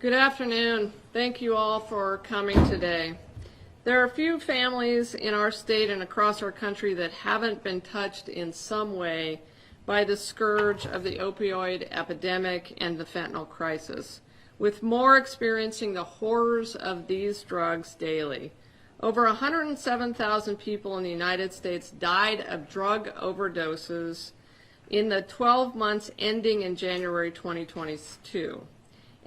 Good afternoon. Thank you all for coming today. There are a few families in our state and across our country that haven't been touched in some way by the scourge of the opioid epidemic and the fentanyl crisis, with more experiencing the horrors of these drugs daily. Over 107,000 people in the United States died of drug overdoses in the 12 months ending in January 2022.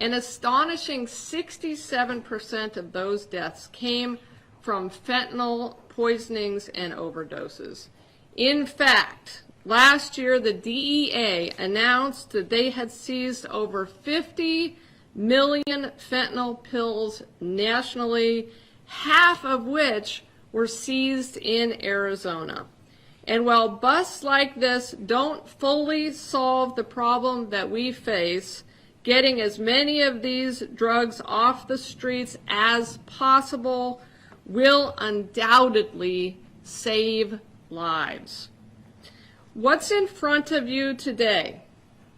An astonishing 67% of those deaths came from fentanyl poisonings and overdoses. In fact, last year the DEA announced that they had seized over 50 million fentanyl pills nationally, half of which were seized in Arizona. And while busts like this don't fully solve the problem that we face, getting as many of these drugs off the streets as possible will undoubtedly save lives. What's in front of you today,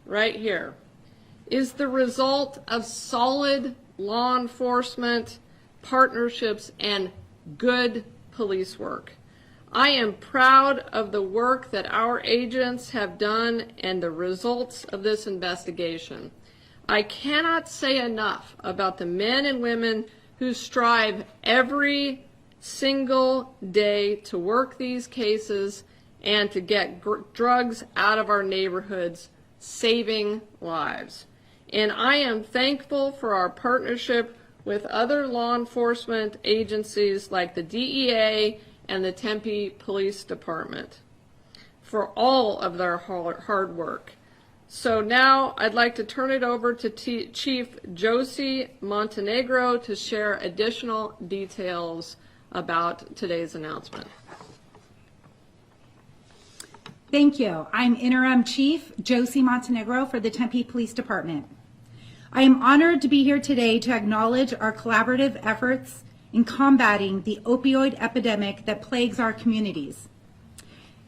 right here, is the result of solid law enforcement partnerships and good police work. I am proud of the work that our agents have done and the results of this investigation. I cannot say enough about the men and women who strive every single day to work these cases and to get drugs out of our neighborhoods, saving lives. And I am thankful for our partnership with other law enforcement agencies like the DEA and the Tempe Police Department for all of their hard work. So now I'd like to turn it over to Chief Josie Montenegro to share additional details about today's announcement. Thank you. I'm Interim Chief Josie Montenegro for the Tempe Police Department. I am honored to be here today to acknowledge our collaborative efforts in combating the opioid epidemic that plagues our communities.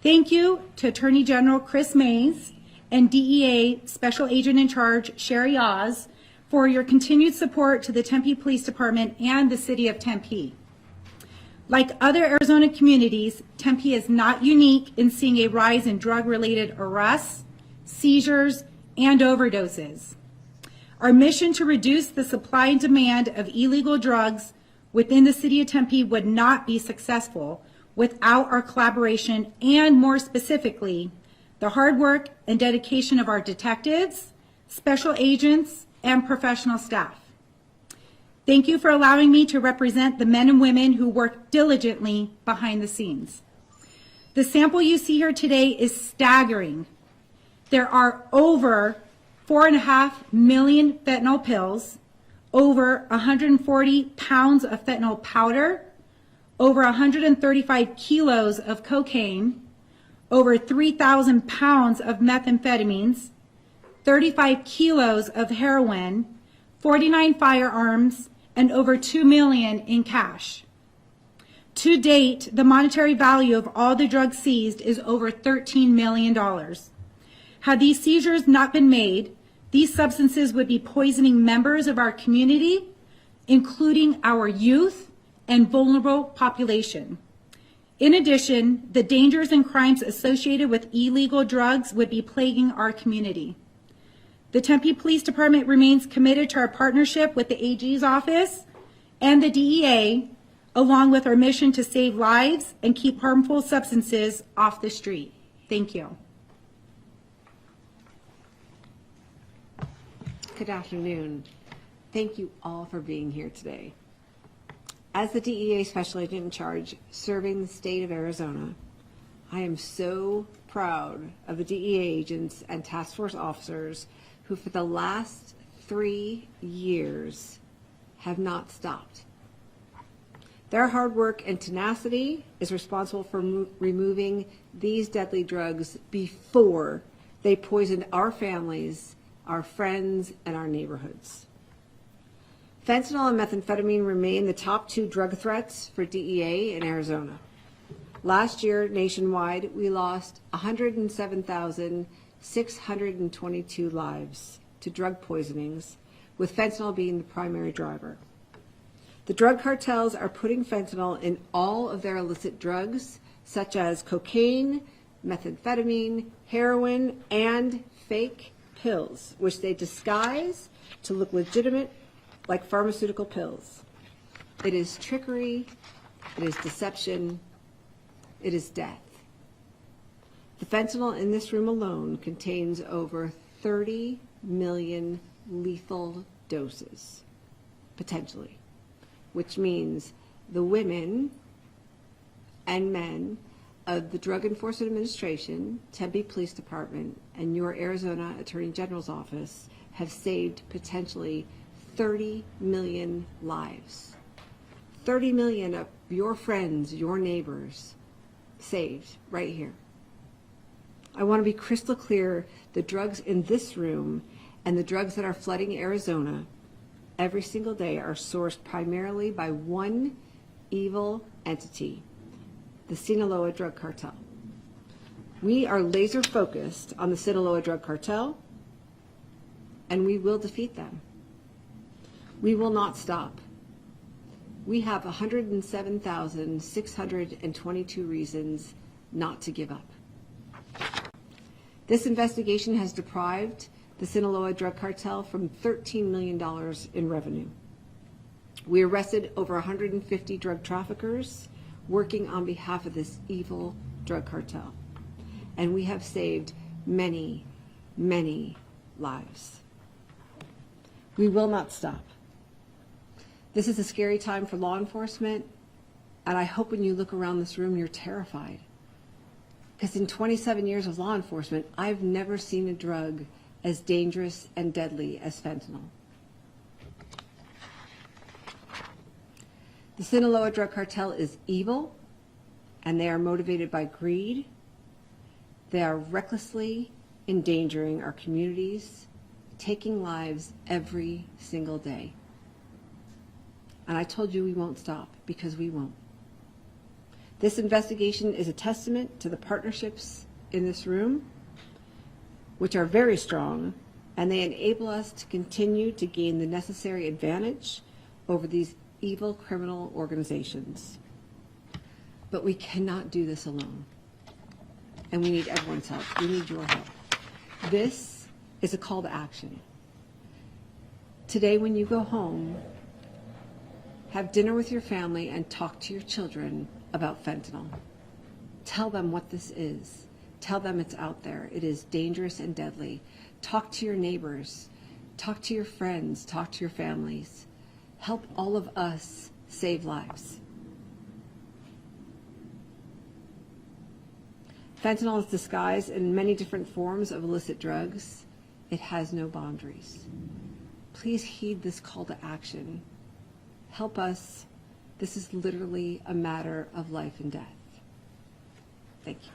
Thank you to Attorney General Chris Mays and DEA Special Agent in Charge Sherry Oz for your continued support to the Tempe Police Department and the City of Tempe. Like other Arizona communities, Tempe is not unique in seeing a rise in drug-related arrests, seizures, and overdoses. Our mission to reduce the supply and demand of illegal drugs within the City of Tempe would not be successful without our collaboration and, more specifically, the hard work and dedication of our detectives, special agents, and professional staff. Thank you for allowing me to represent the men and women who work diligently behind the scenes. The sample you see here today is staggering. There are over 4.5 million fentanyl pills, over 140 pounds of fentanyl powder, over 135 kilos of cocaine, over 3,000 pounds of methamphetamines, 35 kilos of heroin, 49 firearms, and over $2 million in cash. To date, the monetary value of all the drugs seized is over $13 million. Had these seizures not been made, these substances would be poisoning members of our community, including our youth and vulnerable population. In addition, the dangers and crimes associated with illegal drugs would be plaguing our community. The Tempe Police Department remains committed to our partnership with the AG's office and the DEA, along with our mission to save lives and keep harmful substances off the street. Thank you. Good afternoon. Thank you all for being here today. As the DEA Special Agent in Charge serving the state of Arizona, I am so proud of the DEA agents and task force officers who for the last 3 years have not stopped. Their hard work and tenacity is responsible for removing these deadly drugs before they poisoned our families, our friends, and our neighborhoods. Fentanyl and methamphetamine remain the top 2 drug threats for DEA in Arizona. Last year, nationwide, we lost 107,622 lives to drug poisonings, with fentanyl being the primary driver. The drug cartels are putting fentanyl in all of their illicit drugs, such as cocaine, methamphetamine, heroin, and fake pills, which they disguise to look legitimate, like pharmaceutical pills. It is trickery, it is deception, it is death. The fentanyl in this room alone contains over 30 million lethal doses, potentially, which means the women and men of the Drug Enforcement Administration, Tempe Police Department, and your Arizona Attorney General's office have saved potentially 30 million lives. 30 million of your friends, your neighbors, saved right here. I want to be crystal clear, the drugs in this room and the drugs that are flooding Arizona every single day are sourced primarily by one evil entity, the Sinaloa drug cartel. We are laser focused on the Sinaloa drug cartel, and we will defeat them. We will not stop. We have 107,622 reasons not to give up. This investigation has deprived the Sinaloa drug cartel from $13 million in revenue. We arrested over 150 drug traffickers working on behalf of this evil drug cartel. And we have saved many, many lives. We will not stop. This is a scary time for law enforcement, and I hope when you look around this room, you're terrified. Because in 27 years of law enforcement, I've never seen a drug as dangerous and deadly as fentanyl. The Sinaloa drug cartel is evil, and they are motivated by greed. They are recklessly endangering our communities, taking lives every single day. And I told you we won't stop, because we won't. This investigation is a testament to the partnerships in this room, which are very strong, and they enable us to continue to gain the necessary advantage over these evil criminal organizations. But we cannot do this alone. And we need everyone's help. We need your help. This is a call to action. Today, when you go home, have dinner with your family and talk to your children about fentanyl. Tell them what this is. Tell them it's out there. It is dangerous and deadly. Talk to your neighbors. Talk to your friends. Talk to your families. Help all of us save lives. Fentanyl is disguised in many different forms of illicit drugs. It has no boundaries. Please heed this call to action. Help us. This is literally a matter of life and death. Thank you.